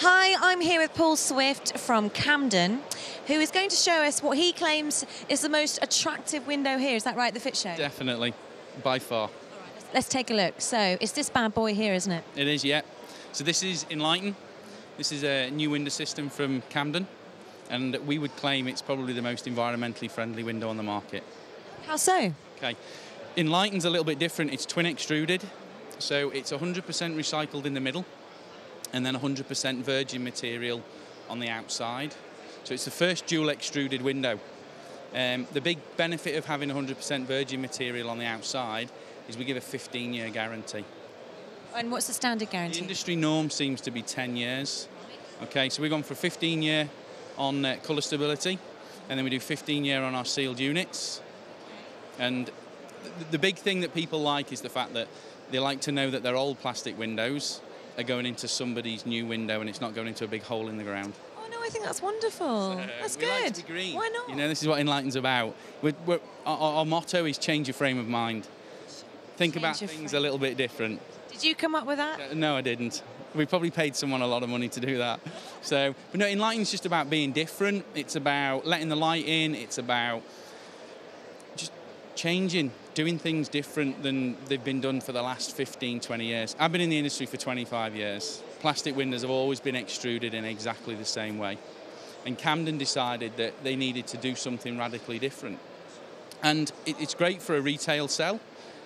Hi, I'm here with Paul Swift from Camden, who is going to show us what he claims is the most attractive window here. Is that right, the Fit Show? Definitely, by far. All right, let's take a look. So it's this bad boy here, isn't it? It is, yeah. So this is Inliten. This is a new window system from Camden, and we would claim it's probably the most environmentally friendly window on the market. How so? Okay. Inliten's a little bit different. It's twin extruded, so it's 100% recycled in the middle, and then 100% virgin material on the outside. So it's the first dual extruded window. The big benefit of having 100% virgin material on the outside is we give a 15-year guarantee. And what's the standard The guarantee? industry norm seems to be 10 years. Okay, so we've gone for 15-year on colour stability, and then we do 15-year on our sealed units. And the big thing that people like is the fact that they like to know that their old plastic windows are going into somebody's new window and it's not going into a big hole in the ground. Oh no, I think that's wonderful. That's we good. Like to be green. Why not? You know, this is what Inliten's about. Our motto is change your frame of mind. Think about things a little bit different. Did you come up with that? No, I didn't. We probably paid someone a lot of money to do that. So, but no, Inliten's just about being different. It's about letting the light in. It's about just changing, doing things different than they've been done for the last 15, 20 years. I've been in the industry for 25 years. Plastic windows have always been extruded in exactly the same way. And Camden decided that they needed to do something radically different. And it's great for a retail sell.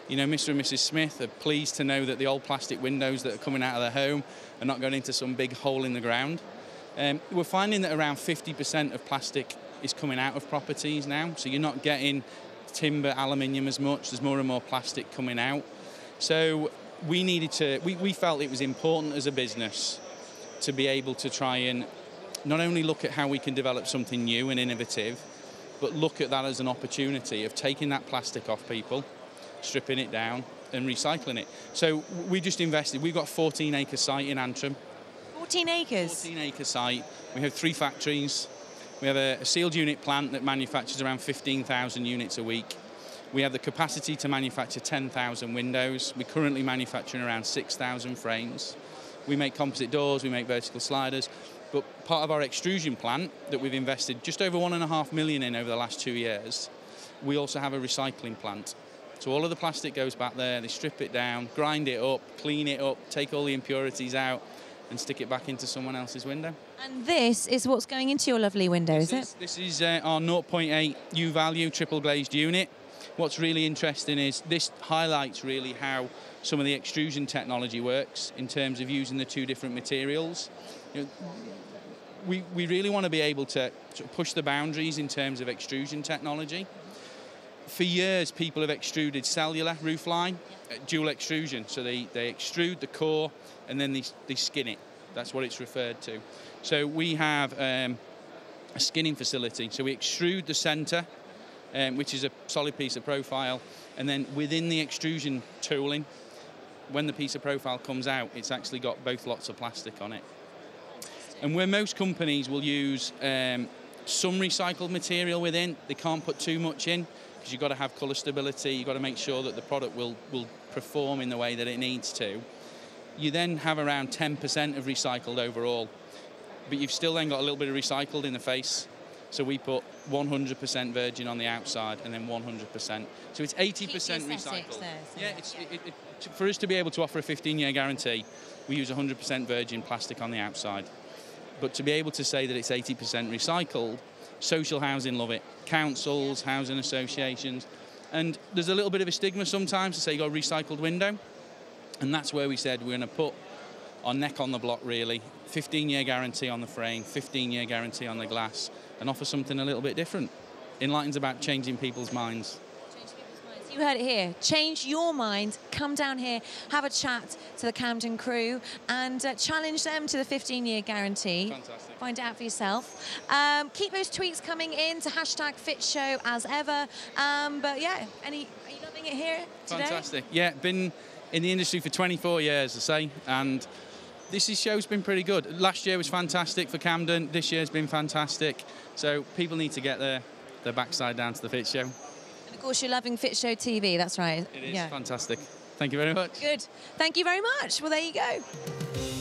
You know, Mr. and Mrs. Smith are pleased to know that the old plastic windows that are coming out of their home are not going into some big hole in the ground. We're finding that around 50% of plastic is coming out of properties now, so you're not getting timber, aluminium as much. There's more and more plastic coming out. So we felt it was important as a business to be able to try and not only look at how we can develop something new and innovative, but look at that as an opportunity of taking that plastic off people, stripping it down and recycling it. So we just invested. We've got a 14-acre site in Antrim. 14 acres? 14-acre site. We have 3 factories. We have a sealed unit plant that manufactures around 15,000 units a week. We have the capacity to manufacture 10,000 windows. We're currently manufacturing around 6,000 frames. We make composite doors, we make vertical sliders, but part of our extrusion plant that we've invested just over £1.5 million in over the last 2 years, we also have a recycling plant. So all of the plastic goes back there, they strip it down, grind it up, clean it up, take all the impurities out and stick it back into someone else's window. And this is what's going into your lovely window, is it? This is our 0.8 U-value triple glazed unit. What's really interesting is this highlights really how some of the extrusion technology works in terms of using the 2 different materials. You know, we really want to be able to push the boundaries in terms of extrusion technology. For years, people have extruded cellular roofline, dual extrusion. So they extrude the core and then they skin it. That's what it's referred to. So we have a skinning facility. So we extrude the centre, which is a solid piece of profile, and then within the extrusion tooling, when the piece of profile comes out, it's actually got both lots of plastic on it. And where most companies will use some recycled material within, they can't put too much in, because you've got to have colour stability, you've got to make sure that the product will perform in the way that it needs to. You then have around 10% of recycled overall, but you've still then got a little bit of recycled in the face. So we put 100% virgin on the outside and then 100%. So it's 80% recycled. For us to be able to offer a 15-year guarantee, we use 100% virgin plastic on the outside. But to be able to say that it's 80% recycled, social housing love it, councils, housing associations, and there's a little bit of a stigma sometimes to say you got a recycled window, and that's where we said we're going to put our neck on the block really, 15-year guarantee on the frame, 15-year guarantee on the glass, and offer something a little bit different. Inliten's about changing people's minds. You heard it here. Change your mind. Come down here, have a chat to the Camden crew and challenge them to the 15-year guarantee. Fantastic. Find out for yourself. Keep those tweets coming in to #FitShow as ever. But yeah, are you loving it here today? Fantastic. Yeah, been in the industry for 24 years, I say, and this show's been pretty good. Last year was fantastic for Camden. This year's been fantastic. So people need to get their backside down to the Fit Show. Of course, you're loving Fit Show TV, that's right. It is fantastic. Thank you very much. Good. Thank you very much. Well, there you go.